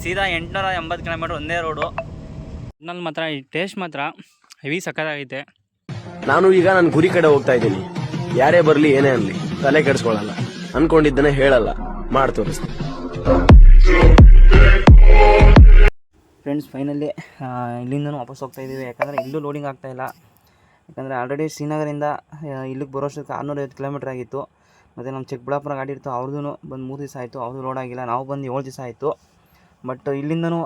ಸೀದಾ 880 ಕಿಲೋಮೀಟ್ರ್ ಒಂದೇ ರೋಡು. ನಲ್ಲಿ ಮಾತ್ರ ಈ ಟೇಸ್ಟ್ ಮಾತ್ರ ಹೆವಿ ಸಕ್ಕತ್ತಾಗೈತೆ. ನಾನು ಈಗ ನನ್ನ ಗುರಿ ಕಡೆ ಹೋಗ್ತಾ ಇದ್ದೀನಿ. ಯಾರೇ ಬರಲಿ ಏನೇ ಅನ್ಲಿ ತಲೆ ಕೆಡಿಸ್ಕೊಳ್ಳಲ್ಲ. ಅನ್ಕೊಂಡಿದ್ದನ್ನೇ ಹೇಳಲ್ಲ, ಮಾಡಿ ತೋರಿಸ್ತೀನಿ. ಫ್ರೆಂಡ್ಸ್ ಫೈನಲಿ ಇಲ್ಲಿಂದನೂ ವಾಪಸ್ ಹೋಗ್ತಾ ಇದ್ದೀವಿ. ಯಾಕಂದರೆ ಇಲ್ಲೂ ಲೋಡಿಂಗ್ ಆಗ್ತಾಯಿಲ್ಲ. ಯಾಕಂದರೆ ಆಲ್ರೆಡಿ ಶ್ರೀನಗರಿಂದ ಇಲ್ಲಿಗೆ ಬರೋಷ್ಟಕ್ಕೆ 650 ಕಿಲೋಮೀಟ್ರ್ ಆಗಿತ್ತು. ಮತ್ತು ನಮ್ಮ ಚಿಕ್ಕಬಳ್ಳಾಪುರ ಗಾಡಿ ಇರ್ತಾವೆ ಅವ್ರದ್ದು ಬಂದು 3 ದಿವಸ ಆಯಿತು, ಅವ್ರದ್ದು ಲೋಡ್ ಆಗಿಲ್ಲ. ನಾವು ಬಂದು 7 ದಿವಸ ಆಯಿತು. ಬಟ್ ಇಲ್ಲಿಂದನೂ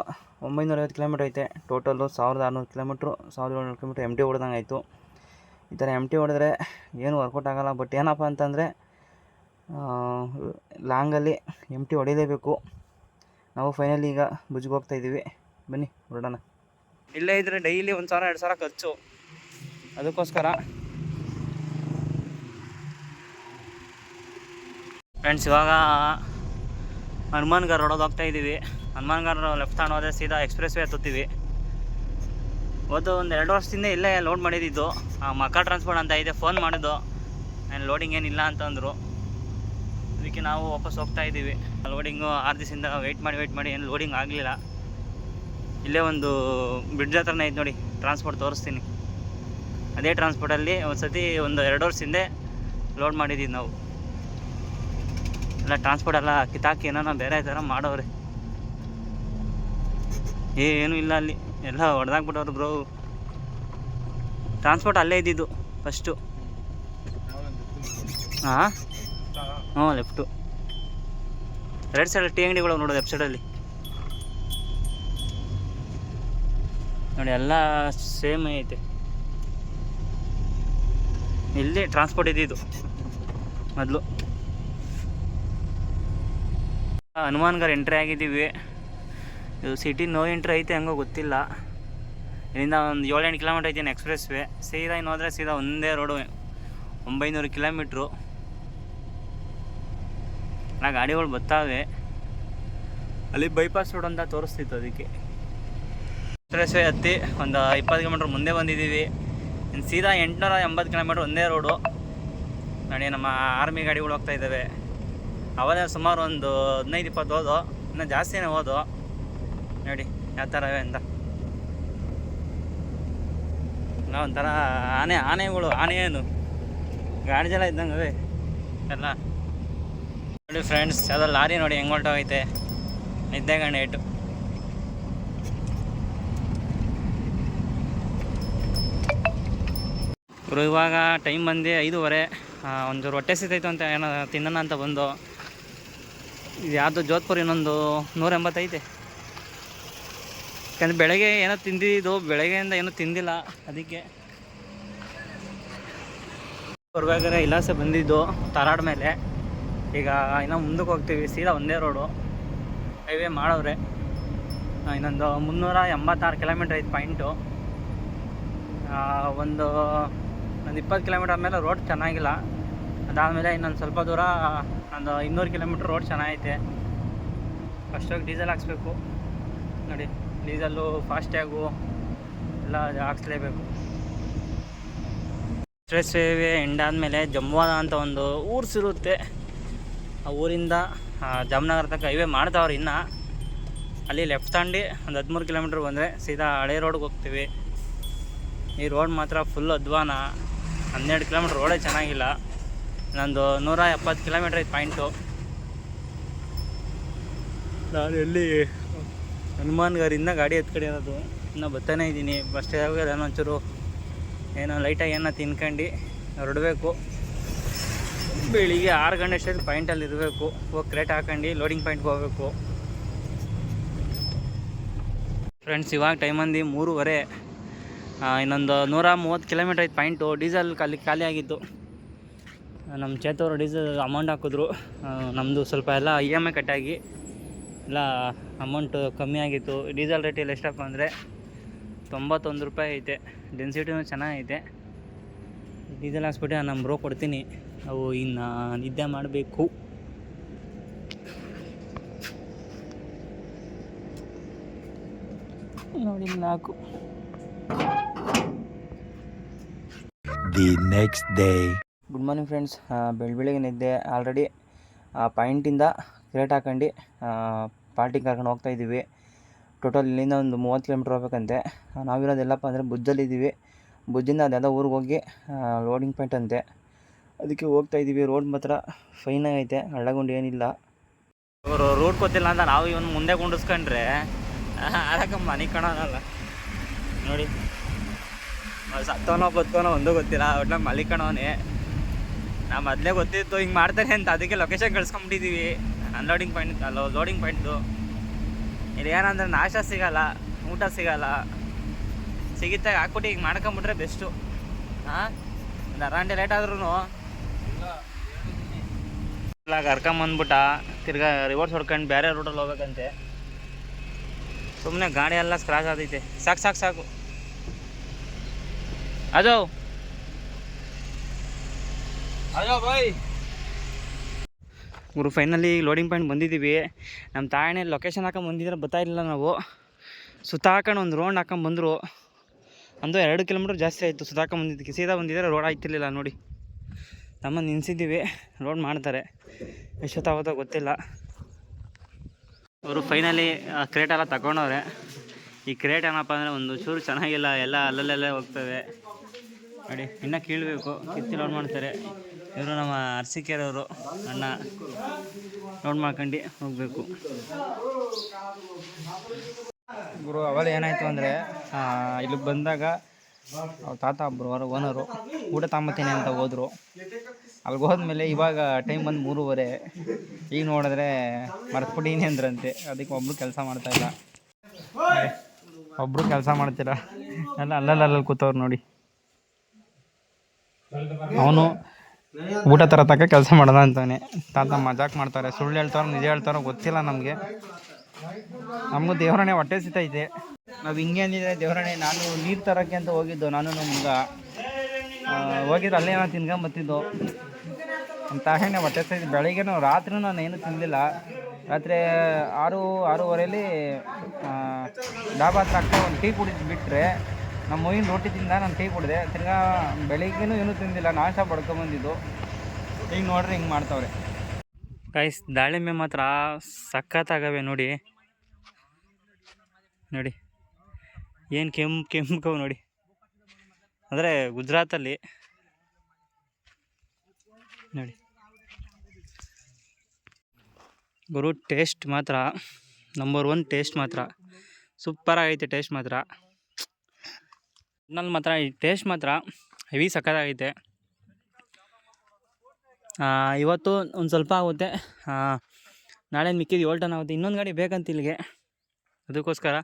950 ಕಿಲೋಮೀಟ್ರ್ ಐತೆ. ಟೋಟಲ್ಲು 1600 ಕಿಲೋಮೀಟ್ರು, 1700 ಕಿಲೋಮೀಟ್ರ್ MT ಹೊಡೆದಂಗೆ ಆಯಿತು. ಈ ಥರ MT ಹೊಡೆದ್ರೆ ಏನು ವರ್ಕೌಟ್ ಆಗೋಲ್ಲ. ಬಟ್ ಏನಪ್ಪ ಅಂತಂದರೆ ಲಾಂಗಲ್ಲಿ MT ಹೊಡಿಲೇಬೇಕು. ನಾವು ಫೈನಲಿ ಈಗ ಭುಜ್ಗೆ ಹೋಗ್ತಾಯಿದ್ದೀವಿ. ಬನ್ನಿ ಹೊರಡೋಣ. ಇಲ್ಲೇ ಇದ್ದರೆ ಡೈಲಿ 1000-2000 ಖರ್ಚು. ಅದಕ್ಕೋಸ್ಕರ ಫ್ರೆಂಡ್ಸ್ ಇವಾಗ ಹನುಮಾನ್ಗರ್ ರೋಡ್ ಹೋಗ್ತಾಯಿದ್ದೀವಿ. ಹನುಮಾನ್ಗರ್ ಲೆಫ್ಟ್ ತಗೊಂಡು ಹೋದರೆ ಸೀದಾ ಎಕ್ಸ್ಪ್ರೆಸ್ ವೇ ಹತ್ತುತ್ತೀವಿ. ಒಂದು 2 ವರ್ಷದಿಂದ ಇಲ್ಲೇ ಲೋಡ್ ಮಾಡಿದ್ದು. ಮಕ್ಕಾ ಟ್ರಾನ್ಸ್ಪೋರ್ಟ್ ಅಂತ ಇದೆ. ಫೋನ್ ಮಾಡಿದ್ದು, ಏನು ಲೋಡಿಂಗ್ ಏನಿಲ್ಲ ಅಂತಂದರು. ಅದಕ್ಕೆ ನಾವು ವಾಪಸ್ ಹೋಗ್ತಾಯಿದ್ದೀವಿ. ಲೋಡಿಂಗು 6 ದಿವಸದಿಂದ ವೆಯ್ಟ್ ಮಾಡಿ ಏನು ಲೋಡಿಂಗ್ ಆಗಲಿಲ್ಲ. ಇಲ್ಲೇ ಒಂದು ಬ್ರಿಡ್ಜ್ ಹತ್ರನೇ ಐತೆ ನೋಡಿ, ಟ್ರಾನ್ಸ್ಪೋರ್ಟ್ ತೋರಿಸ್ತೀನಿ. ಅದೇ ಟ್ರಾನ್ಸ್ಪೋರ್ಟಲ್ಲಿ ಒಂದು ಸತಿ 2 ವರ್ಷದಿಂದ ಲೋಡ್ ಮಾಡಿದ್ದೀವಿ ನಾವು. ಎಲ್ಲ ಟ್ರಾನ್ಸ್ಪೋರ್ಟ್ ಎಲ್ಲ ಕಿತ್ತಾಕಿ ಏನೋ ಬೇರೆ ಥರ ಮಾಡೋರೆ. ಏನೂ ಇಲ್ಲ ಅಲ್ಲಿ, ಎಲ್ಲ ಹೊಡೆದಾಕ್ಬಿಟ್ಟವ್ರು ಬ್ರೋ. ಟ್ರಾನ್ಸ್ಪೋರ್ಟ್ ಅಲ್ಲೇ ಇದ್ದಿದ್ದು ಫಸ್ಟು. ಹಾಂ ಹ್ಞೂ, ಲೆಫ್ಟು. ರೈಟ್ ಸೈಡಲ್ಲಿ ಟೀ ಅಂಗಡಿಗಳು ನೋಡೋದು, ಲೆಫ್ಟ್ ಸೈಡಲ್ಲಿ ನೋಡಿ, ಎಲ್ಲ ಸೇಮ್ ಐತೆ. ಇಲ್ಲಿ ಟ್ರಾನ್ಸ್ಪೋರ್ಟ್ ಇದ್ದಿದ್ದು ಮೊದಲು. ಹನುಮಾನ್ಗರ್ ಎಂಟ್ರಿ ಆಗಿದ್ದೀವಿ. ಇದು ಸಿಟಿ ನೋ ಎಂಟ್ರಿ ಐತೆ ಹಂಗೋ ಗೊತ್ತಿಲ್ಲ. ಇಲ್ಲಿಂದ ಒಂದು 7-8 ಕಿಲೋಮೀಟ್ರ್ ಐತೆ ಎಕ್ಸ್ಪ್ರೆಸ್ ವೇ. ಸೀದಾ ಇನ್ನು ಹೋದರೆ ಸೀದಾ ಒಂದೇ ರೋಡು, 900 ಕಿಲೋಮೀಟ್ರು. ಎಲ್ಲ ಗಾಡಿಗಳು ಬರ್ತಾವೆ. ಅಲ್ಲಿ ಬೈಪಾಸ್ ರೋಡ್ ಅಂತ ತೋರಿಸ್ತಿತ್ತು, ಅದಕ್ಕೆ ಎಕ್ಸ್ಪ್ರೆಸ್ ವೇ ಹತ್ತಿ ಒಂದು 20 ಕಿಲೋಮೀಟ್ರ್ ಮುಂದೆ ಬಂದಿದ್ದೀವಿ. ಇನ್ನು ಸೀದಾ 880 ಕಿಲೋಮೀಟ್ರ್ ಒಂದೇ ರೋಡು. ನೋಡಿ ನಮ್ಮ ಆರ್ಮಿ ಗಾಡಿಗಳು ಹೋಗ್ತಾ ಇದ್ದಾವೆ. ಅವಾಗ ಸುಮಾರು ಒಂದು 15-20 ಹೋದೋ, ಇನ್ನೂ ಜಾಸ್ತಿನೇ ಹೋದೋ. ನೋಡಿ ಯಾವ ಥರ ಇವೆ ಅಂತ. ಒಂಥರ ಆನೆಗಳು. ಆನೆ ಏನು ಗಾಡಿ ಜಲ ಇದ್ದಂಗೆ ಅವೇ ಎಲ್ಲ. ನೋಡಿ ಫ್ರೆಂಡ್ಸ್, ಯಾವುದೋ ಲಾರಿ ನೋಡಿ ಹೆಂಗೆ ಹೊರಟೋಗೈತೆ. ನಿದ್ದೆ ಗಂಟೆ ಇಟ್ಟು ಇವರು. ಇವಾಗ ಟೈಮ್ ಬಂದು 5:15. ಒಂಚೂರು ಹೊಟ್ಟೆ ಸಿಗ್ತೈತು ಅಂತ ಏನೋ ತಿನ್ನೋಣ ಅಂತ ಬಂದು. ಇದು ಯಾವುದು ಜೋಧ್ಪುರ್, ಇನ್ನೊಂದು 180 ಐತೆ. ಯಾಕಂದರೆ ಬೆಳಗ್ಗೆ ಏನೋ ತಿಂದಿದ್ದು, ಬೆಳಗ್ಗೆಯಿಂದ ಏನೂ ತಿಂದಿಲ್ಲ. ಅದಕ್ಕೆ ಬರಬೇಕಾದ್ರೆ ಇಲಾಸೆ ಬಂದಿದ್ದು ತಾರಾಡ್ ಮೇಲೆ. ಈಗ ಇನ್ನೂ ಮುಂದಕ್ಕೆ ಹೋಗ್ತೀವಿ. ಸೀದಾ ಒಂದೇ ರೋಡು, ಹೈವೇ ಮಾಡವ್ರೆ. ಇನ್ನೊಂದು 386 ಕಿಲೋಮೀಟ್ರ್ ಐತೆ ಪಾಯಿಂಟು. ಒಂದು 20 ಕಿಲೋಮೀಟ್ರ್ ಆದಮೇಲೆ ರೋಡ್ ಚೆನ್ನಾಗಿಲ್ಲ. ಅದಾದಮೇಲೆ ಇನ್ನೊಂದು ಸ್ವಲ್ಪ ದೂರ ಒಂದು 200 ಕಿಲೋಮೀಟ್ರ್ ರೋಡ್ ಚೆನ್ನಾಗೈತೆ. ಫಸ್ಟಾಗಿ ಡೀಸೆಲ್ ಹಾಕ್ಸ್ಬೇಕು. ನೋಡಿ, ಡೀಸೆಲ್ಲು, ಫಾಸ್ಟ್ಯಾಗು ಎಲ್ಲ ಹಾಕ್ಸ್ಲೇಬೇಕು. ಎಕ್ಸ್ಪ್ರೆಸ್ ವೇ ಎಂಡ್ ಆದಮೇಲೆ ಜಂಬುವಾದ ಅಂತ ಒಂದು ಊರು ಸಿರುತ್ತೆ. ಆ ಊರಿಂದ ಜಾಮ್ನಗರ ತನಕ ಹೈವೇ ಮಾಡ್ತಾವ್ರು. ಇನ್ನು ಅಲ್ಲಿ ಲೆಫ್ಟ್ ತಗೊಂಡು ಒಂದು 13 ಕಿಲೋಮೀಟ್ರ್ ಬಂದರೆ ಸೀದಾ ಹಳೆ ರೋಡ್ಗೆ ಹೋಗ್ತೀವಿ. ಈ ರೋಡ್ ಮಾತ್ರ ಫುಲ್ ಅಧ್ವಾನ. 12 ಕಿಲೋಮೀಟ್ರ್ ರೋಡೇ ಚೆನ್ನಾಗಿಲ್ಲ. ನಂದು 170 ಕಿಲೋಮೀಟ್ರ್ ಐತೆ ಪಾಯಿಂಟು. ನಾನು ಎಲ್ಲಿ ಹನುಮಾನ್ಗರಿಂದ ಗಾಡಿ ಎತ್ಕಡಿರೋದು. ಇನ್ನೂ ಬರ್ತಾನೆ ಇದ್ದೀನಿ. ಬಸ್ ಸ್ಟ್ಯಾಂಡ್ ಒಂಚೂರು ಏನೋ ಲೈಟಾಗಿ ಏನೋ ತಿನ್ಕೊಂಡು ಹೊರಡಬೇಕು. ಬೆಳಿಗ್ಗೆ 6 ಗಂಟೆ ಅಷ್ಟೊತ್ತಿಗೆ ಪಾಯಿಂಟಲ್ಲಿ ಇರಬೇಕು. ಹೋಗಿ ಕ್ರೇಟ್ ಹಾಕೊಂಡು ಲೋಡಿಂಗ್ ಪಾಯಿಂಟ್ಗೆ ಹೋಗಬೇಕು. ಫ್ರೆಂಡ್ಸ್ ಇವಾಗ ಟೈಮ್ ಅಂದು 3:15. ಇನ್ನೊಂದು 130 ಕಿಲೋಮೀಟ್ರ್ ಐತೆ ಪಾಯಿಂಟು. ಡೀಸೆಲ್ ಖಾಲಿ ಆಗಿತ್ತು. ನಮ್ಮ ಚೇತವರು ಡೀಸೆಲ್ ಅಮೌಂಟ್ ಹಾಕಿದ್ರು. ನಮ್ಮದು ಸ್ವಲ್ಪ ಎಲ್ಲ EMI ಕಟ್ಟಾಗಿ ಎಲ್ಲ ಅಮೌಂಟು ಕಮ್ಮಿ ಆಗಿತ್ತು. ಡೀಸೆಲ್ ರೇಟ್ ಎಲ್ಲ ಎಷ್ಟಪ್ಪ ಅಂದರೆ 91 ರೂಪಾಯಿ ಐತೆ. ಡೆನ್ಸಿಟಿನೂ ಚೆನ್ನಾಗೈತೆ. ಡೀಸೆಲ್ ಹಾಕ್ಸ್ಬಿಟ್ಟು ನಮ್ಮ ಬ್ರೋ ಕೊಡ್ತೀನಿ. ಅವು ಇನ್ನು ನಿದ್ದೆ ಮಾಡಬೇಕು. ನೋಡಿ 4. The next day. Good morning friends. ಬೆಳಗ್ಗೆ ನಿದ್ದೆ ಆಲ್ರೆಡಿ ಪಾಯಿಂಟಿಂದ ಕ್ರೇಟ್ ಹಾಕೊಂಡು ಪಾರ್ಟಿಗೆ ಕರ್ಕೊಂಡು ಹೋಗ್ತಾ ಇದ್ದೀವಿ. ಟೋಟಲ್ ಇಲ್ಲಿಂದ ಒಂದು 30 ಕಿಲೋಮೀಟ್ರ್ ಹೋಗ್ಬೇಕಂತೆ. ನಾವಿರೋದೆಲ್ಲಪ್ಪ ಅಂದರೆ ಭುಜದಲ್ಲಿದ್ದೀವಿ. ಭುಜಿಂದ ಅದೆಲ್ಲ ಊರಿಗೆ ಹೋಗಿ ಲೋಡಿಂಗ್ ಪಾಯಿಂಟ್ ಅಂತೆ, ಅದಕ್ಕೆ ಹೋಗ್ತಾ ಇದ್ದೀವಿ. ರೋಡ್ ಮಾತ್ರ ಫೈನಾಗೈತೆ, ಹಳ್ಳಗುಂಡಿ ಏನಿಲ್ಲ. ಅವರು ರೂಟ್ ಗೊತ್ತಿಲ್ಲ ಅಂತ ನಾವು ಇವನು ಮುಂದೆ ಕುಂಡಿಸ್ಕೊಂಡ್ರೆ ಅದಕ್ಕೆ ಮನೆ ಕಾಣೋನಲ್ಲ ನೋಡಿ. ಸತ್ತವನೋ ಬದುಕೋನೋ ಒಂದೂ ಗೊತ್ತಿಲ್ಲ, ಒಟ್ನಲ್ಲಿ ಮಲಿಕಣವನೇ. ನಾವು ಮೊದಲೇ ಗೊತ್ತಿತ್ತು ಹಿಂಗೆ ಮಾಡ್ತಾರೆ ಅಂತ, ಅದಕ್ಕೆ ಲೊಕೇಶನ್ ಕಳ್ಸ್ಕೊಂಬಿಟ್ಟಿದ್ದೀವಿ. ಅನ್ಲೋಡಿಂಗ್ ಪಾಯಿಂಟ್ ಅಲ್ಲ, ಲೋಡಿಂಗ್ ಪಾಯಿಂಟ್ದು. ಇಲ್ಲಿ ಏನಂದ್ರೆ ನಾಷ್ಟ ಸಿಗೋಲ್ಲ, ಊಟ ಸಿಗೋಲ್ಲ. ಸಿಗಿತ್ತಾಗ ಹಾಕ್ಬಿಟ್ಟು ಹಿಂಗೆ ಮಾಡ್ಕೊಂಬಿಟ್ರೆ ಬೆಸ್ಟು. ಹಾಂ, ಒಂದು ಅರಗಂಟೆ ಲೇಟ್ ಆದ್ರೂ ಇಲ್ಲ ಕರ್ಕೊಂಬಂದ್ಬಿಟ್ಟ. ತಿರ್ಗಾ ರಿವರ್ಸ್ ಹೊಡ್ಕೊಂಡು ಬೇರೆ ರೂಟಲ್ಲಿ ಹೋಗ್ಬೇಕಂತೆ. ಸುಮ್ಮನೆ ಗಾಡಿ ಎಲ್ಲ ಸ್ಕ್ರಾಚ್ ಆದೈತೆ. ಸಾಕು ಸಾಕು ಸಾಕು ಅಜೋ ಅಜೋ ಬಾಯ್. ಗುರು ಫೈನಲಿ ಲೋಡಿಂಗ್ ಪಾಯಿಂಟ್ ಬಂದಿದ್ದೀವಿ. ನಮ್ಮ ತಾಯಣೆ ಲೊಕೇಶನ್ ಹಾಕೊಂಡು ಬಂದಿದ್ರೆ ಗೊತ್ತಾಯಿಲ್ಲ. ನಾವು ಸುತ್ತಾಕೊಂಡು ಒಂದು ರೌಂಡ್ ಹಾಕೊಂಡು ಬಂದರು. ಒಂದು 2 ಕಿಲೋಮೀಟ್ರ್ ಜಾಸ್ತಿ ಆಯಿತು ಸುತ್ತಾಕೊಂಡು ಬಂದಿದ್ದಕ್ಕೆ. ಸೀದಾ ಬಂದಿದ್ದರೆ ರೋಡ್ ಆಯ್ತಿರ್ಲಿಲ್ಲ ನೋಡಿ. ನಮ್ಮ ನಿನ್ಸಿದ್ದೀವಿ, ರೋಡ್ ಮಾಡ್ತಾರೆ. ಎಷ್ಟೊತ್ತಾಗುತ್ತೋ ಗೊತ್ತಿಲ್ಲ. ಅವರು ಫೈನಲಿ ಕ್ರೇಟ್ ಎಲ್ಲ ತಗೊಂಡವ್ರೆ. ಈ ಕ್ರೇಟ್ ಏನಪ್ಪ ಅಂದರೆ ಒಂದು ಚೂರು ಚೆನ್ನಾಗಿಲ್ಲ, ಎಲ್ಲ ಅಲ್ಲಲ್ಲೇ ಹೋಗ್ತವೆ ನೋಡಿ. ಇನ್ನೂ ಕೀಳಬೇಕು, ಕಿತ್ತಿ ಲೋಡ್ ಮಾಡ್ತಾರೆ. ಇವರು ನಮ್ಮ ಅರಸೀಕೆರೆಯವರು ಅಣ್ಣ, ಲೋಡ್ ಮಾಡ್ಕೊಂಡು ಹೋಗಬೇಕು. ಗುರು ಅವಾಗ ಏನಾಯಿತು ಅಂದರೆ ಇಲ್ಲಿಗೆ ಬಂದಾಗ ಅವ್ರ ತಾತ ಒಬ್ಬರು ಓನರು ಊಟ ತಗೊಂಬತ್ತೀನಿ ಅಂತ ಹೋದರು. ಅಲ್ಲಿಗೆ ಹೋದ್ಮೇಲೆ ಇವಾಗ ಟೈಮ್ ಬಂದು 3:30. ಈಗ ನೋಡಿದ್ರೆ ಮರ್ತ್ಬಿಟ್ಟೀನಿ ಅಂದ್ರಂತೆ. ಅದಕ್ಕೆ ಒಬ್ಬರು ಕೆಲಸ ಮಾಡ್ತಾಯಿಲ್ಲ, ಒಬ್ಬರು ಕೆಲಸ ಮಾಡ್ತೀರ ಎಲ್ಲ ಅಲ್ಲಲ್ಲಿ ಕೂತವ್ರು ನೋಡಿ. ಅವನು ಊಟ ತರತಕ್ಕ ಕೆಲಸ ಮಾಡೋದ ಅಂತಾನೆ. ತಾತ ಮಜಾಕ್ ಮಾಡ್ತಾರೆ, ಸುಳ್ಳು ಹೇಳ್ತಾರೋ ನಿಜ ಹೇಳ್ತಾರೋ ಗೊತ್ತಿಲ್ಲ ನಮಗೆ. ನಮಗೂ ದೇವರಣೆ ಹೊಟ್ಟೆ ಸಿತೈತೆ. ನಾವು ಹಿಂಗೆ ಅಂದಿದ್ರೆ ದೇವರಣೆ, ನಾನು ನೀರು ತರೋಕ್ಕೆ ಅಂತ ಹೋಗಿದ್ದು. ನಾನು ನಮ್ಗ ಹೋಗಿದ್ದು ಅಲ್ಲೇನೋ ತಿನ್ಕೊಂಬತ್ತಿದ್ದು. ನಮ್ಮ ತಾಯಣ್ಣೆ ಹೊಟ್ಟೆ ಸಿತೈತೆ. ಬೆಳಿಗ್ಗೆನೂ ರಾತ್ರಿನೂ ನಾನು ಏನೂ ತಿನ್ನಲಿಲ್ಲ. ರಾತ್ರಿ 6-6:30 ಡಾಬಾ ಹತ್ರ ಆಗ್ತಾ ಒಂದು ಟೀ ಕುಡಿದು ಬಿಟ್ಟರೆ, ನಮ್ಮ ಮೊಯ್ಯಿನ ರೋಟಿ ತಿಂದ ನಾನು ಟೀ ಕುಡಿದೆ. ತಿರ್ಗಾ ಬೆಳಿಗ್ಗೆನೂ ಏನೂ ತಿಂದಿಲ್ಲ, ನಾಷ್ಟ ಪಡ್ಕೊಂಬಂದಿದ್ದು. ಈಗ ನೋಡ್ರಿ ಹಿಂಗೆ ಮಾಡ್ತಾವ್ರೆ ಗೈಸ್. ದಾಳಿಂಬೆ ಮಾತ್ರ ಸಖತ್ತಾಗವೆ ನೋಡಿ. ನೋಡಿ ಏನು ಕೆಂಪು ನೋಡಿ. ಅಂದರೆ ಗುಜರಾತಲ್ಲಿ ನೋಡಿ ಗುರು. ಟೇಸ್ಟ್ ಮಾತ್ರ ನಂಬರ್ 1 ಟೇಸ್ಟ್ ಮಾತ್ರ ಸೂಪರಾಗೈತೆ. ಟೇಸ್ಟ್ ಮಾತ್ರ ನಲ್ಲಿ ಮಾತ್ರ ಈ ಟೇಸ್ಟ್ ಮಾತ್ರ ಹೆವಿ ಸಖತ್ತಾಗೈತೆ. ಇವತ್ತು ಒಂದು ಸ್ವಲ್ಪ ಆಗುತ್ತೆ, ನಾಳೆ ಮಿಕ್ಕಿದ್ದು 7 ಟನ್ ಆಗುತ್ತೆ. ಇನ್ನೊಂದು ಗಾಡಿ ಬೇಕಂತ ಇಲ್ಲಿಗೆ, ಅದಕ್ಕೋಸ್ಕರ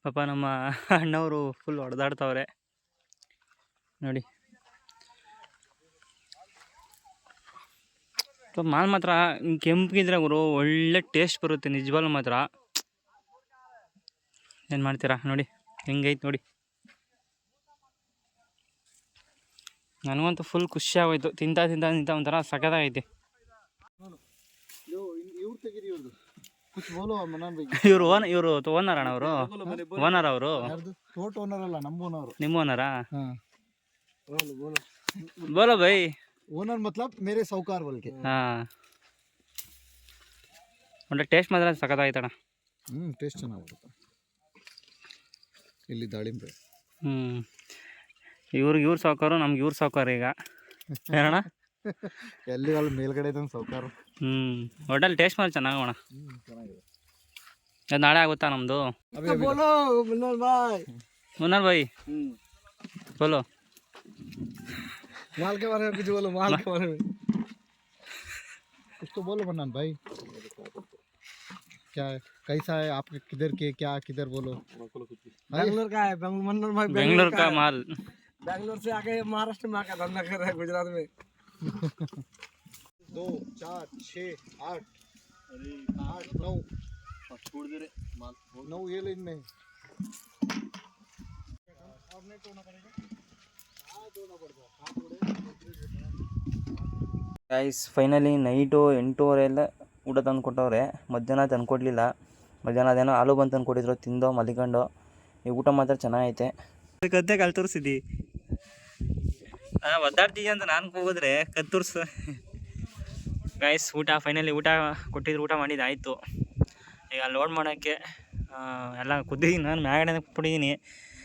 ಪಾಪ ನಮ್ಮ ಅಣ್ಣವರು ಫುಲ್ ಹೊಡೆದಾಡ್ತವ್ರೆ ನೋಡಿ. ಮಾಲ್ ಮಾತ್ರ ಕೆಂಪಿದ್ರೆ ಗುರು ಒಳ್ಳೆ ಟೇಸ್ಟ್ ಬರುತ್ತೆ ನಿಜವಾಗ್ಲೂ ಮಾತ್ರ. ಏನು ಮಾಡ್ತೀರಾ ನೋಡಿ ಹೆಂಗೈತೆ ನೋಡಿ. ನನಗಂತೂ ಫುಲ್ ಖುಷಿ ಆಗೋಯ್ತು. ತಿಂತ ಒಂಥರ ಸಖತ್ತಾಗೈತೆ. ಇವರು ಓನರ್ ಅಣ್ಣ, ಅವರು ಓನರ್. ಅವರು ನಿಮ್ಮ ಓನರಾ? ಬೋಲೋ ಬೈ. ಓನರ್ ಮತ್ಲಬ್ ಮೇರೆ ಸೌಕಾರ ಬೋಲ್ಕೆ. ಹಾಂ, ಒಳ್ಳೆ ಟೇಸ್ಟ್ ಮಾತ್ರ ಸಖತ್ತಾಗೈತಣ್ಣ. ಟೇಸ್ಟ್ ಚೆನ್ನಾಗಿರುತ್ತೆ ಇಲ್ಲಿ ದಾಳಿಂಬೆ. ಇವ್ರು ಸಾವುಕಾರು, ನಮ್ಗೆ ಇವ್ರು ಸಾವುಕಾರ ಈಗ ಏನಣ್ಣ. ಎಲ್ಲಿ ಅಲ್ಲಿ ಮೇಲ್ಗಡೆ ಸೌಕಾರ. ಒಟ್ಟಲ್ಲಿ ಟೇಸ್ಟ್ ಮಾತ್ರ ಚೆನ್ನಾಗೋಣ. ಅದು ನಾಳೆ ಆಗುತ್ತಾ ನಮ್ಮದು? ಮುನ್ನರ್ ಭಾಯ್ ಬೋಲೋ. माल के बारे में कुछ बोलो, माल के बारे में कुछ तो बोलो मन्नान भाई। क्या है, कैसा है आपके, किधर के, क्या किधर बोलो। बेंगलोर का है, मन्नान भाई बेंगलोर का माल। बेंगलोर से आके महाराष्ट्र में आके धंधा कर रहा है, गुजरात में। 2 4 6 8 8 9 छोड़ दे रे माल 9 ये लाइन में और नहीं तो ना पड़ेगा। ಗೈಸ್ ಫೈನಲಿ ನೈಟು 8:30 ಎಲ್ಲ ಊಟ ತಂದು ಕೊಟ್ಟವ್ರೆ. ಮಧ್ಯಾಹ್ನ ತಂದು ಕೊಡಲಿಲ್ಲ. ಮಧ್ಯಾಹ್ನ ಅದೇನೋ ಆಲೂ ಬಂದು ತಂದು ಕೊಟ್ಟಿದ್ರು, ತಿಂದೋ ಮಲಿಕೊಂಡು. ಈ ಊಟ ಮಾತ್ರ ಚೆನ್ನಾಗೈತೆ. ಕತ್ತೆ ಕಲ್ ತೋರಿಸಿದ್ದಿ ಒದ್ದಾಡ್ತೀಯ ಅಂತ ನಾನು ಹೋಗಿದ್ರೆ ಕತ್ತೂರ್ಸ. ಗೈಸ್ ಊಟ ಫೈನಲಿ ಊಟ ಕೊಟ್ಟಿದ್ರು, ಊಟ ಮಾಡಿದ್ದಾಯಿತು. ಈಗ ಲೋಡ್ ಮಾಡೋಕ್ಕೆ ಎಲ್ಲ ಕುದ್ದಿದ್ದೀನಿ, ನಾನು ಮ್ಯಾಗಡೆ ಬಿಟ್ಟಿದ್ದೀನಿ.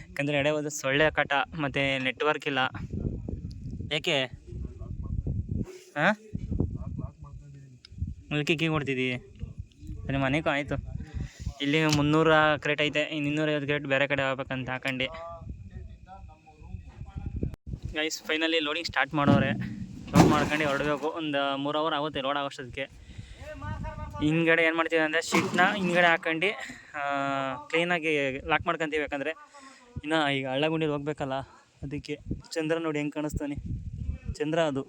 ಯಾಕಂದರೆ ಎಡೆ ಹೋದ ಸೊಳ್ಳೆ ಕಟ ಮತ್ತು ನೆಟ್ವರ್ಕ್ ಇಲ್ಲ. ಯಾಕೆ ಹಾಂ ಅದಕ್ಕೆ ಕೀ ಕೊಡ್ತಿದ್ದೀವಿ ನಿಮ್ಮ ಮನೆಗೂ ಆಯಿತು. ಇಲ್ಲಿ 300 ಕ್ರೇಟ್ ಐತೆ, ಇನ್ನು 250 ಕ್ರೇಟ್ ಬೇರೆ ಕಡೆ ಹೋಗ್ಬೇಕಂತ ಹಾಕೊಂಡು. ಗೈಸ್ ಫೈನಲಿ ಲೋಡಿಂಗ್ ಸ್ಟಾರ್ಟ್ ಮಾಡೋರೆ. ಲೋಡ್ ಮಾಡ್ಕೊಂಡು ಹೊರಡಬೇಕು. ಒಂದು 3 ಅವರ್ ಆಗುತ್ತೆ ಲೋಡ್ ಆಗೋಷ್ಟೊತ್ತಿಗೆ. ಹಿಂದ್ಗಡೆ ಏನು ಮಾಡ್ತೀವಿ ಅಂದರೆ ಶೀಟ್ನ ಹಿಂದ್ಗಡೆ ಹಾಕೊಂಡು ಕ್ಲೀನಾಗಿ ಲಾಕ್ ಮಾಡ್ಕೊತೀವಿ. ಯಾಕಂದರೆ ಇನ್ನು ಈಗ ಹಳ್ಳಗುಂಡಿಲಿ ಹೋಗ್ಬೇಕಲ್ಲ, ಅದಕ್ಕೆ. ಚಂದ್ರ ನೋಡಿ ಹೆಂಗೆ ಕಾಣಿಸ್ತಾನೆ, ಚಂದ್ರ ಅದು.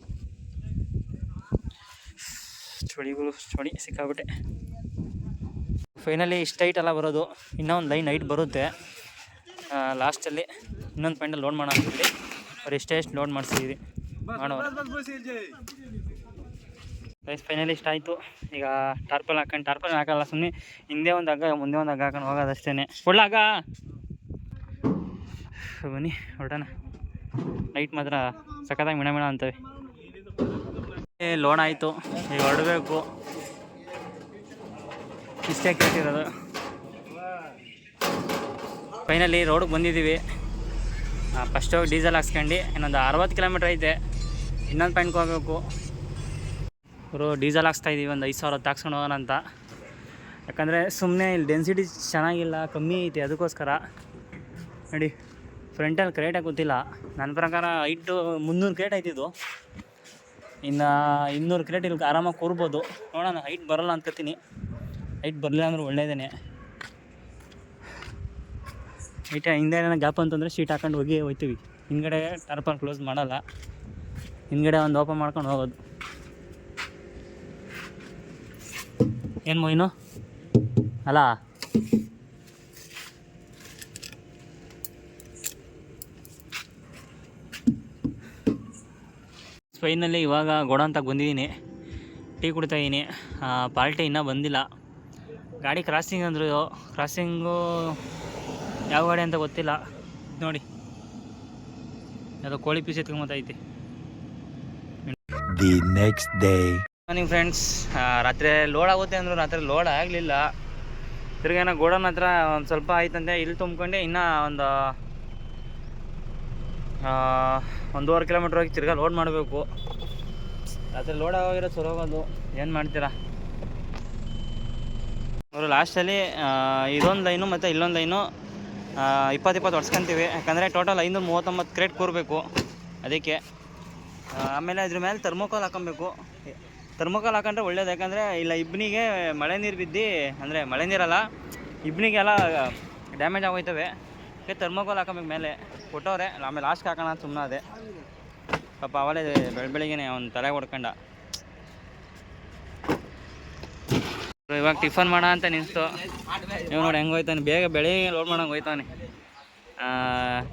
ಚಳಿ ಸಿಕ್ಕಾಬಿಟ್ಟೆ. ಫೈನಲಿ ಇಷ್ಟು ಹೈಟೆಲ್ಲ ಬರೋದು. ಇನ್ನೂ ಒಂದು ಲೈನ್ ಹೈಟ್ ಬರುತ್ತೆ ಲಾಸ್ಟಲ್ಲಿ. ಇನ್ನೊಂದು ಪಾಯಿಂಟಲ್ಲಿ ಲೋಡ್ ಮಾಡೋಣ ಅಂತೇಳಿ ಅವ್ರು ಎಷ್ಟು ಲೋಡ್ ಮಾಡಿಸಿದ್ವಿ ಮಾಡೋರು. ಗೈಸ್ ಫೈನಲಿ ಇಷ್ಟ ಆಯಿತು. ಈಗ ಟಾರ್ಪಲ್ ಹಾಕೊಂಡು, ಟಾರ್ಪಲ್ ಹಾಕಲ್ಲ, ಸುಮ್ಮನೆ ಹಿಂದೆ ಒಂದು ಹಗ್ಗ ಮುಂದೆ ಒಂದು ಹಗ್ಗ ಹಾಕೊಂಡು ಹೋಗೋದಷ್ಟೇ. ಕೊಡ್ಲಾಗ ಬನ್ನಿ ಹೊರಡೋಣ. ನೈಟ್ ಮಾತ್ರ ಸಖತ್ತಾಗಿ ಮಿಣ ಅಂತವೆ. ಲೋಡ್ ಆಯಿತು, ಈಗ ಹೊರಡಬೇಕು. ಇಷ್ಟೇ ಕೇಳ್ತಿರೋದು. ಫೈನಲಿ ರೋಡಿಗೆ ಬಂದಿದ್ದೀವಿ. ಫಸ್ಟ್ ಹೋಗಿ ಡೀಸೆಲ್ ಹಾಕ್ಸ್ಕೊಂಡು ಇನ್ನೊಂದು 60 ಕಿಲೋಮೀಟ್ರ್ ಐತೆ. ಇನ್ನೊಂದು ಪಾಯಿಂಟ್ಗೆ ಹೋಗಬೇಕು. ಅವರು ಡೀಸೆಲ್ ಹಾಕ್ಸ್ತಾಯಿದ್ದೀವಿ, ಒಂದು 5,000 ಹಾಕ್ಸ್ಕೊಂಡು ಹೋಗೋಣ ಅಂತ. ಯಾಕಂದರೆ ಸುಮ್ಮನೆ ಇಲ್ಲಿ ಡೆನ್ಸಿಟಿ ಚೆನ್ನಾಗಿಲ್ಲ, ಕಮ್ಮಿ ಐತೆ, ಅದಕ್ಕೋಸ್ಕರ. ನೋಡಿ ಫ್ರಂಟಲ್ಲಿ ಕ್ರೇಟಾಗಿ ಗೊತ್ತಿಲ್ಲ, ನನ್ನ ಪ್ರಕಾರ ಹೈಟು 300 ಕ್ರೇಟ್ ಐತಿದ್ದು. ಇನ್ನು 200 ಕ್ರೇಟ್ ಇಲ್ಲಿ ಆರಾಮಾಗಿ ಕೂರ್ಬೋದು. ನೋಡೋಣ, ಹೈಟ್ ಬರೋಲ್ಲ ಅನ್ಕೋತೀನಿ. ಹೈಟ್ ಬರಲಿಲ್ಲ ಅಂದ್ರೆ ಒಳ್ಳೆಯದೇ. ಹಿಂದೆ ಏನೋ ಗ್ಯಾಪ್ ಅಂತಂದರೆ ಶೀಟ್ ಹಾಕೊಂಡು ಹೋಗ್ತೀವಿ. ಹಿಂದ್ಗಡೆ ಟಾರ್ಪಲ್ ಕ್ಲೋಸ್ ಮಾಡೋಲ್ಲ, ಹಿಂದ್ಗಡೆ ಒಂದು ಓಪನ್ ಮಾಡ್ಕೊಂಡು ಹೋಗೋದು. ಏನು ಮೊಯ್ನು ಅಲ್ಲ. ಫೈನಲ್ಲಿ ಇವಾಗ ಗೋಡ ಅಂತ ಬಂದಿದ್ದೀನಿ, ಟೀ ಕುಡಿತಾಯಿದ್ದೀನಿ. ಪಾರ್ಟಿ ಇನ್ನೂ ಬಂದಿಲ್ಲ. ಗಾಡಿ ಕ್ರಾಸಿಂಗ್ ಅಂದರು, ಕ್ರಾಸಿಂಗು ಯಾವ ಗಾಡಿ ಅಂತ ಗೊತ್ತಿಲ್ಲ. ನೋಡಿ ಯಾವುದೋ ಕೋಳಿ ಪೀಸ್ ಎತ್ಕೊಂಬತ್ತೈತಿ. The next day. ನಿಮ್ಮ ಫ್ರೆಂಡ್ಸ್ ರಾತ್ರಿ ಲೋಡ್ ಆಗುತ್ತೆ ಅಂದರು, ರಾತ್ರಿ ಲೋಡ್ ಆಗಲಿಲ್ಲ. ತಿರ್ಗೇನೋ ಗೋಡನ್ ಹತ್ರ ಒಂದು ಸ್ವಲ್ಪ ಆಯ್ತಂತೆ, ಇಲ್ಲಿ ತುಂಬ್ಕೊಂಡೆ. ಇನ್ನೂ ಒಂದು 1.5 ಕಿಲೋಮೀಟ್ರ್ ಹೋಗಿ ತಿರ್ಗಾ ಲೋಡ್ ಮಾಡಬೇಕು. ರಾತ್ರಿ ಲೋಡ್ ಆಗೋಗಿರೋ ಸರೋಗೋದು, ಏನು ಮಾಡ್ತೀರಾ. ಅವರು ಲಾಸ್ಟಲ್ಲಿ ಇದೊಂದು ಲೈನು ಮತ್ತು ಇಲ್ಲೊಂದು ಲೈನು 20 ಹೊಡ್ಸ್ಕೊಂತೀವಿ. ಯಾಕಂದರೆ ಟೋಟಲ್ 539 ಕ್ರೇಟ್ ಕೂರಬೇಕು, ಅದಕ್ಕೆ. ಆಮೇಲೆ ಅದ್ರ ಮೇಲೆ ಥರ್ಮೋಕೋಲ್ ಹಾಕೊಬೇಕು. ಥರ್ಮೋಕೋಲ್ ಹಾಕೊಂಡ್ರೆ ಒಳ್ಳೇದು. ಯಾಕಂದರೆ ಇಲ್ಲ ಇಬ್ನಿಗೆ ಮಳೆ ನೀರು ಬಿದ್ದು, ಅಂದರೆ ಮಳೆ ನೀರಲ್ಲ, ಇಬ್ನಿಗೆಲ್ಲ ಡ್ಯಾಮೇಜ್ ಆಗೋಯ್ತವೆ. ಅದಕ್ಕೆ ಥರ್ಮೋಕೋಲ್ ಹಾಕೊಬೇಕು. ಮೇಲೆ ಕೊಟ್ಟವ್ರೆ, ಆಮೇಲೆ ಲಾಸ್ಟ್ಗೆ ಹಾಕೋಣ ಅಂತ ಸುಮ್ಮನೆ ಅದೇ. ಪಾಪ ಅವಲೇ ಬೆಳಗ್ಗೆನೇ ಅವ್ನು ತಲೆ ಹೊಡ್ಕೊಂಡ. ಇವಾಗ ಟಿಫನ್ ಮಾಡೋಣ ಅಂತ ನಿಲ್ತು. ಇವ್ ನೋಡಿ ಹೆಂಗೆ ಹೋಯ್ತಾನೆ, ಬೇಗ ಬೆಳಿಗ್ಗೆ ಲೋಡ್ ಮಾಡೋಂಗೆ ಹೋಯ್ತಾನೆ.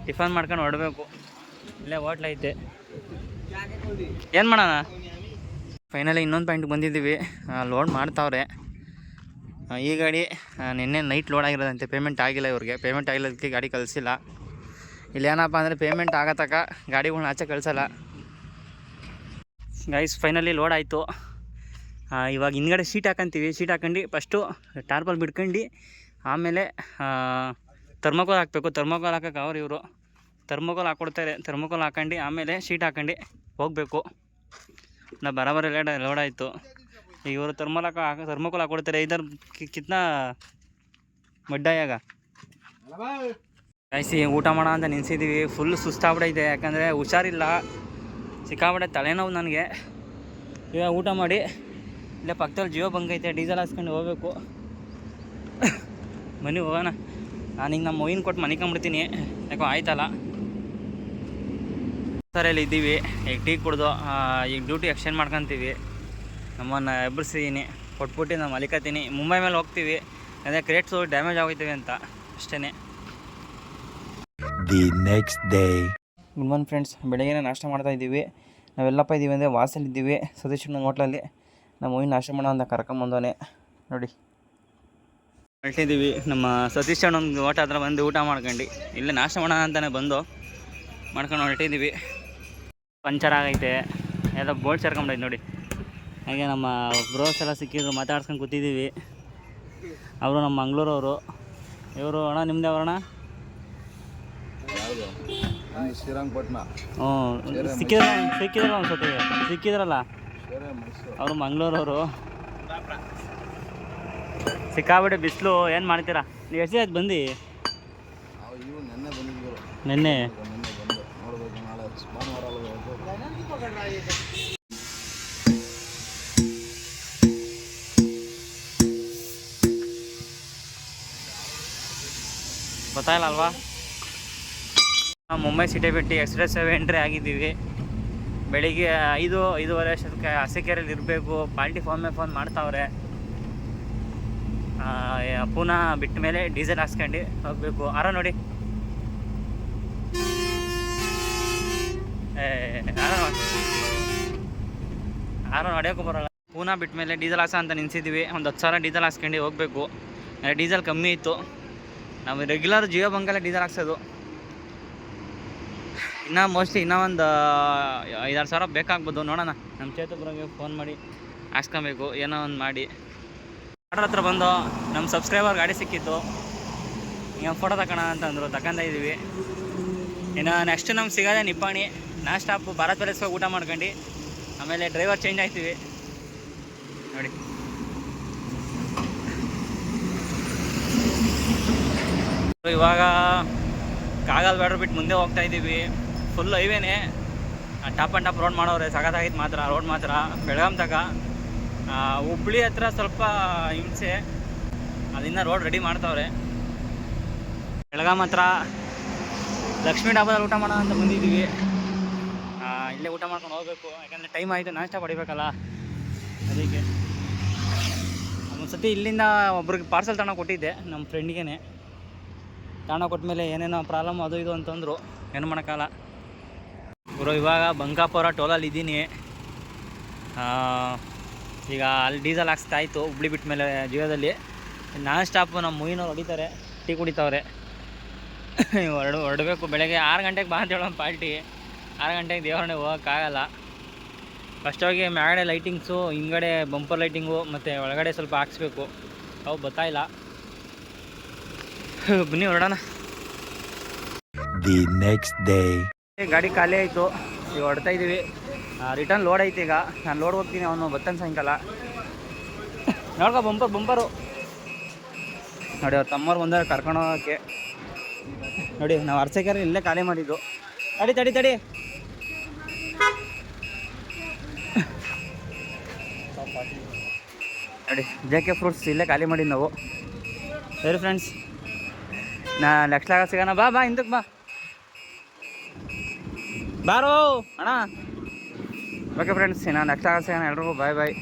ಟಿಫನ್ ಮಾಡ್ಕೊಂಡು ಹೊರಡಬೇಕು. ಇಲ್ಲೇ ಹೋಟ್ಲ್ ಐತೆ, ಏನು ಮಾಡೋಣ. ಫೈನಲಿ ಇನ್ನೊಂದು ಪಾಯಿಂಟ್ಗೆ ಬಂದಿದ್ದೀವಿ. ಲೋಡ್ ಮಾಡ್ತಾವ್ರೆ. ಈ ಗಾಡಿ ನಿನ್ನೆ ನೈಟ್ ಲೋಡ್ ಆಗಿರೋದಂತೆ. ಪೇಮೆಂಟ್ ಆಗಿಲ್ಲ ಇವ್ರಿಗೆ. ಪೇಮೆಂಟ್ ಆಗಿರೋದಕ್ಕೆ ಗಾಡಿ ಕಳಿಸಿಲ್ಲ. ಇಲ್ಲೇನಪ್ಪ ಅಂದರೆ ಪೇಮೆಂಟ್ ಆಗತಕ್ಕ ಗಾಡಿಗಳ್ನ ಆಚೆ ಕಳಿಸಲ್ಲ. ಗೈಸ್ ಫೈನಲಿ ಲೋಡ್ ಆಯಿತು. ಇವಾಗ ಹಿಂದ್ಗಡೆ ಶೀಟ್ ಹಾಕೊಂತೀವಿ. ಶೀಟ್ ಹಾಕೊಂಡು ಫಸ್ಟು ಟಾರ್ಪಲ್ ಬಿಡ್ಕೊಂಡು ಆಮೇಲೆ ಥರ್ಮೋಕೋಲ್ ಹಾಕಬೇಕು. ಥರ್ಮೋಕೋಲ್ ಹಾಕೋಕೆ ಇವರು ಥರ್ಮೋಕೋಲ್ ಹಾಕ್ಕೊಡ್ತಾರೆ. ಥರ್ಮೋಕೋಲ್ ಹಾಕೊಂಡು ಆಮೇಲೆ ಶೀಟ್ ಹಾಕೊಂಡು ಹೋಗಬೇಕು. ನಾ ಬರೋಬರ ಲೋಡ್ ಆಯಿತು. ಇವರು ಥರ್ಮೋಕೋಲ್ ಹಾಕ್ಕೊಡ್ತಾರೆ. ಇದರ ಕಿತ್ನ ಮಡ್ಡಾಯಾಗ ಕಾಯಿಸಿ ಊಟ ಮಾಡೋಣ ಅಂತ ನಿಲ್ಸಿದ್ದೀವಿ. ಫುಲ್ ಸುಸ್ತಾಗ್ಬಿಡೈತೆ. ಯಾಕಂದರೆ ಹುಷಾರಿಲ್ಲ, ಸಿಕ್ಕಾಬಿಟ್ಟೆ ತಲೆನೋವು ನನಗೆ. ಇವಾಗ ಊಟ ಮಾಡಿ ಇಲ್ಲೇ ಪಕ್ಕದಲ್ಲಿ ಜಿಯೋ ಬಂಕ್ ಐತೆ, ಡೀಸೆಲ್ ಹಾಕ್ಸ್ಕೊಂಡು ಹೋಗಬೇಕು. ಮನೆ ಹೋಗೋಣ. ನಾನೀಗ ನಮ್ಮ ಮೊಯ್ನ್ ಕೊಟ್ಟು ಮನಿಕೊಂಬಿಡ್ತೀನಿ. ಯಾಕೋ ಆಯ್ತಲ್ಲ. ಸರಿಯಲ್ಲಿ ಇದ್ದೀವಿ. ಈಗ ಟೀ ಕುಡ್ದು ಈಗ ಡ್ಯೂಟಿ ಎಕ್ಸ್ಟೆಂಡ್ ಮಾಡ್ಕೊತೀವಿ. ನಮ್ಮನ್ನು ಎಬ್ಬರಿಸಿದ್ದೀನಿ, ಕೊಟ್ಬಿಟ್ಟು ನಾನು ಮಲಿಕತ್ತೀನಿ. ಮುಂಬೈ ಮೇಲೆ ಹೋಗ್ತೀವಿ. ಅದೇ ಕ್ರೇಟ್ಸು ಡ್ಯಾಮೇಜ್ ಆಗೋಯ್ತವೆ ಅಂತ ಅಷ್ಟೇ. The next day. Good morning friends. ಬೆಳಗ್ಗೆ ನಾಷ್ಟ ಮಾಡ್ತಾಯಿದ್ದೀವಿ. ನಾವೆಲ್ಲಪ್ಪ ಇದ್ದೀವಿ ಅಂದರೆ ವಾಸಲ್ಲಿದ್ದೀವಿ, ಸತೀಶ್ನ ಹೋಟ್ಲಲ್ಲಿ. ನಮ್ಮ ಮೊಯ್ನ ನಾಷ್ಟ ಮಾಡೋ ಅಂತ ಕರ್ಕೊಂಬಂದವನೆ ನೋಡಿ. ಹೊರಟಿದ್ದೀವಿ. ನಮ್ಮ ಸತೀಶ್ ಒಂದು ಹೋಟ ಹತ್ರ ಬಂದು ಊಟ ಮಾಡ್ಕೊಂಡು ಇಲ್ಲೇ ನಾಷ್ಟ ಮಾಡೋಣ ಅಂತಲೇ ಬಂದು ಮಾಡ್ಕೊಂಡು ಹೊರಟಿದ್ದೀವಿ. ಪಂಚರ್ ಆಗೈತೆ, ಎಲ್ಲ ಬೋಲ್ಟ್ ಸೇರ್ಕೊಂಡೈತೆ ನೋಡಿ. ಹಾಗೆ ನಮ್ಮ ಬ್ರೋಸ್ ಎಲ್ಲ ಸಿಕ್ಕಿದ್ರು, ಮಾತಾಡ್ಸ್ಕೊಂಡು ಕೂತಿದ್ದೀವಿ. ಅವರು ನಮ್ಮ ಮಂಗಳೂರವರು. ಇವರು ಅಣ್ಣ ನಿಮ್ಮದೇ ಅವರಣ್ಣ? ಶ್ರೀರಂಗಪಟ್ಟಣ. ಹ್ಞೂ ಸಿಕ್ಕಿದ್ರಲ್ಲ ಒಂದು ಸತಿ ಸಿಕ್ಕಿದ್ರಲ್ಲ, ಅವರು ಮಂಗಳೂರವರು. ಸಿಕ್ಕಾಬಿಟ್ಟು ಬಿಸಿಲು, ಏನು ಮಾಡ್ತೀರಾ? ನೀವು ಎಷ್ಟು ಆಯ್ತು ಬಂದು? ನೆನ್ನೆ ಬಂದಿದ್ರು. ನೆನ್ನೆ ಬಂದು ನೋಡ್ಬೇಕು, ನಾಳೆ ಭಾನುವಾರ ಗೊತ್ತಾಯಿಲ್ಲ ಅಲ್ವಾ? ನಾವು ಮುಂಬೈ ಸಿಟಿ ಬಿಟ್ಟು ಎಕ್ಸ್ಪ್ರೆಸ್ ವೆ ಎಂಟ್ರಿ ಆಗಿದ್ದೀವಿ. ಬೆಳಿಗ್ಗೆ 5-5:30 ಅಷ್ಟೊತ್ತಿಗೆ ಅರಸೀಕೆರೆಯಲ್ಲಿ ಇರಬೇಕು. ಪಾರ್ಟಿ ಫೋನ್ ಮಾಡ್ತಾವ್ರೆ. ಪುನಃ ಬಿಟ್ಟ ಮೇಲೆ ಡೀಸೆಲ್ ಹಾಕ್ಸ್ಕೊಂಡು ಹೋಗಬೇಕು. ನೋಡಿ ಯಾರೋ ನಡೆಯೋಕ್ಕೂ ಬರೋಲ್ಲ. ಪೂನಾ ಬಿಟ್ಟ ಮೇಲೆ ಡೀಸೆಲ್ ಹಾಕ್ಸ ಅಂತ ನಿಲ್ಸಿದ್ದೀವಿ. ಒಂದು 10,000 ಡೀಸೆಲ್ ಹಾಕ್ಸ್ಕೊಂಡು ಹೋಗಬೇಕು. ಡೀಸೆಲ್ ಕಮ್ಮಿ ಇತ್ತು. ನಾವು ರೆಗ್ಯುಲರ್ ಜಿಯೋ ಬಂಕಲ್ಲೇ ಡೀಸೆಲ್ ಹಾಕ್ಸೋದು. ಇನ್ನೂ ಮೋಸ್ಟ್ಲಿ ಇನ್ನೂ ಒಂದು 5-6 ಸಾವಿರ ಬೇಕಾಗ್ಬೋದು. ನೋಡೋಣ, ನಮ್ಮ ಚೇತುಬ್ರಿಗೆ ಫೋನ್ ಮಾಡಿ ಹಾಕ್ಸ್ಕೊಬೇಕು, ಏನೋ ಒಂದು ಮಾಡಿ. ಆರ್ಡ್ರ್ ಹತ್ರ ಬಂದು ನಮ್ಮ ಸಬ್ಸ್ಕ್ರೈಬರ್ ಗಾಡಿ ಸಿಕ್ಕಿತ್ತು. ಈಗ ಫೋಟೋ ತಗೋಣ ಅಂತಂದರು, ತಗೊಂತ ಇದ್ದೀವಿ. ಇನ್ನು ನೆಕ್ಸ್ಟ್ ನಮ್ಗೆ ಸಿಗೋದೆ Nippani. Non stop Bharat palace ಹೋಗಿ ಊಟ ಮಾಡ್ಕೊಂಡು ಆಮೇಲೆ ಡ್ರೈವರ್ ಚೇಂಜ್ ಆಗ್ತೀವಿ ನೋಡಿ. ಇವಾಗ ಕಾಗಲ್ ಬೇಡ್ರು ಬಿಟ್ಟು ಮುಂದೆ ಹೋಗ್ತಾ ಇದ್ದೀವಿ. ಫುಲ್ ಹೈವೇನೇ, ಟಾಪ್ ಆ್ಯಂಡ್ ಟಾಪ್ ರೋಡ್ ಮಾಡೋರೆ. ಸಖತ್ತಾಗಿತ್ತು ಮಾತ್ರ ರೋಡ್ ಮಾತ್ರ. ಬೆಳಗಾಂ ತಗ ಹುಬ್ಳಿ ಹತ್ರ ಸ್ವಲ್ಪ ಹಿಂಸೆ, ಅದನ್ನ ರೋಡ್ ರೆಡಿ ಮಾಡ್ತಾವ್ರೆ. ಬೆಳಗಾಂ ಹತ್ರ ಲಕ್ಷ್ಮೀ ಡಾಬಾದಲ್ಲಿ ಊಟ ಮಾಡೋಣ ಅಂತ ಬಂದಿದ್ದೀವಿ. ಇಲ್ಲೇ ಊಟ ಮಾಡ್ಕೊಂಡು ಹೋಗ್ಬೇಕು, ಯಾಕಂದರೆ ಟೈಮ್ ಆಯಿತು, ನಾಷ್ಟ ಪಡಿಬೇಕಲ್ಲ. ಅದಕ್ಕೆ ಒಂದು ಸತಿ ಇಲ್ಲಿಂದ ಒಬ್ರಿಗೆ ಪಾರ್ಸೆಲ್ ತಗೊಂಡು ಕೊಟ್ಟಿದ್ದೆ, ನಮ್ಮ ಫ್ರೆಂಡ್ಗೇ. ತಗೊಂಡು ಕೊಟ್ಟಮೇಲೆ ಏನೇನೋ ಪ್ರಾಬ್ಲಮ್ ಅದು ಇದು ಅಂತಂದರು, ಏನು ಮಾಡೋಕ್ಕಲ್ಲ. ಗುರು ಇವಾಗ ಬಂಕಾಪುರ ಟೋಲಲ್ಲಿ ಇದ್ದೀನಿ. ಈಗ ಅಲ್ಲಿ ಡೀಸೆಲ್ ಹಾಕ್ಸ್ತಾಯಿತ್ತು ಹುಬ್ಳಿ ಬಿಟ್ಟ ಮೇಲೆ ಜಿಯೋದಲ್ಲಿ. ನಾನ್ ಸ್ಟಾಪು ನಮ್ಮ ಮೂವಿನವ್ರು ಹೊಡಿತಾರೆ, ಟೀ ಕುಡಿತಾವ್ರೆ. ಹೊರಡಬೇಕು. ಬೆಳಗ್ಗೆ 6 ಗಂಟೆಗೆ ಬಾ ಅಂತ ಹೇಳೋ ಪಾರ್ಟಿ. 6 ಗಂಟೆಗೆ ದೇವರನ್ನೇ ಹೋಗೋಕ್ಕಾಗಲ್ಲ. ಫಸ್ಟ್ ಹೋಗಿ ಮ್ಯಾಗಡೆ ಲೈಟಿಂಗ್ಸು, ಹಿಂಗಡೆ ಬಂಪರ್ ಲೈಟಿಂಗು ಮತ್ತು ಒಳಗಡೆ ಸ್ವಲ್ಪ ಹಾಕ್ಸ್ಬೇಕು. ಅವು ಗೊತ್ತಾಯಿಲ್ಲ. ಬನ್ನಿ ಹೊರಡೋಣ. The next day. ಗಾಡಿ ಖಾಲಿ ಆಯಿತು, ಈಗ ಹೊಡ್ತಾ ಇದ್ದೀವಿ. ರಿಟರ್ನ್ ಲೋಡ್ ಐತೆ. ಈಗ ನಾನು ಲೋಡ್ ಹೋಗ್ತೀನಿ, ಅವನು ಬರ್ತಾನೆ ಸಾಯಂಕಾಲ. ನೋಡ್ಕೊ ಬಂಪರು ನೋಡಿ. ಅವ್ರ ತಮ್ಮವ್ರು ಬಂದರೆ ಕರ್ಕೊಂಡು ಹೋಗೋಕ್ಕೆ ನೋಡಿ. ನಾವು ಅರಸೀಕೆರೆ ಇಲ್ಲೇ ಖಾಲಿ ಮಾಡಿದ್ದು. ತಡಿ ನೋಡಿ, JK ಫ್ರೂಟ್ಸ್ ಇಲ್ಲೇ ಖಾಲಿ ಮಾಡಿದ್ದು ನಾವು. ಸರಿ ಫ್ರೆಂಡ್ಸ್, ನೆಕ್ಸ್ಟ್ ಆಗ ಸಿಗೋಣ. ಬಾ ಹಿಂದಕ್ಕೆ ಬಾರೋ ಅಣ್ಣ. ಓಕೆ ಫ್ರೆಂಡ್ಸ್, ನಾನು ನೆಕ್ಸ್ಟ್ ಆಗ ಸಿಗೋಣ. ಎಲ್ರಿಗೂ ಬಾಯ್.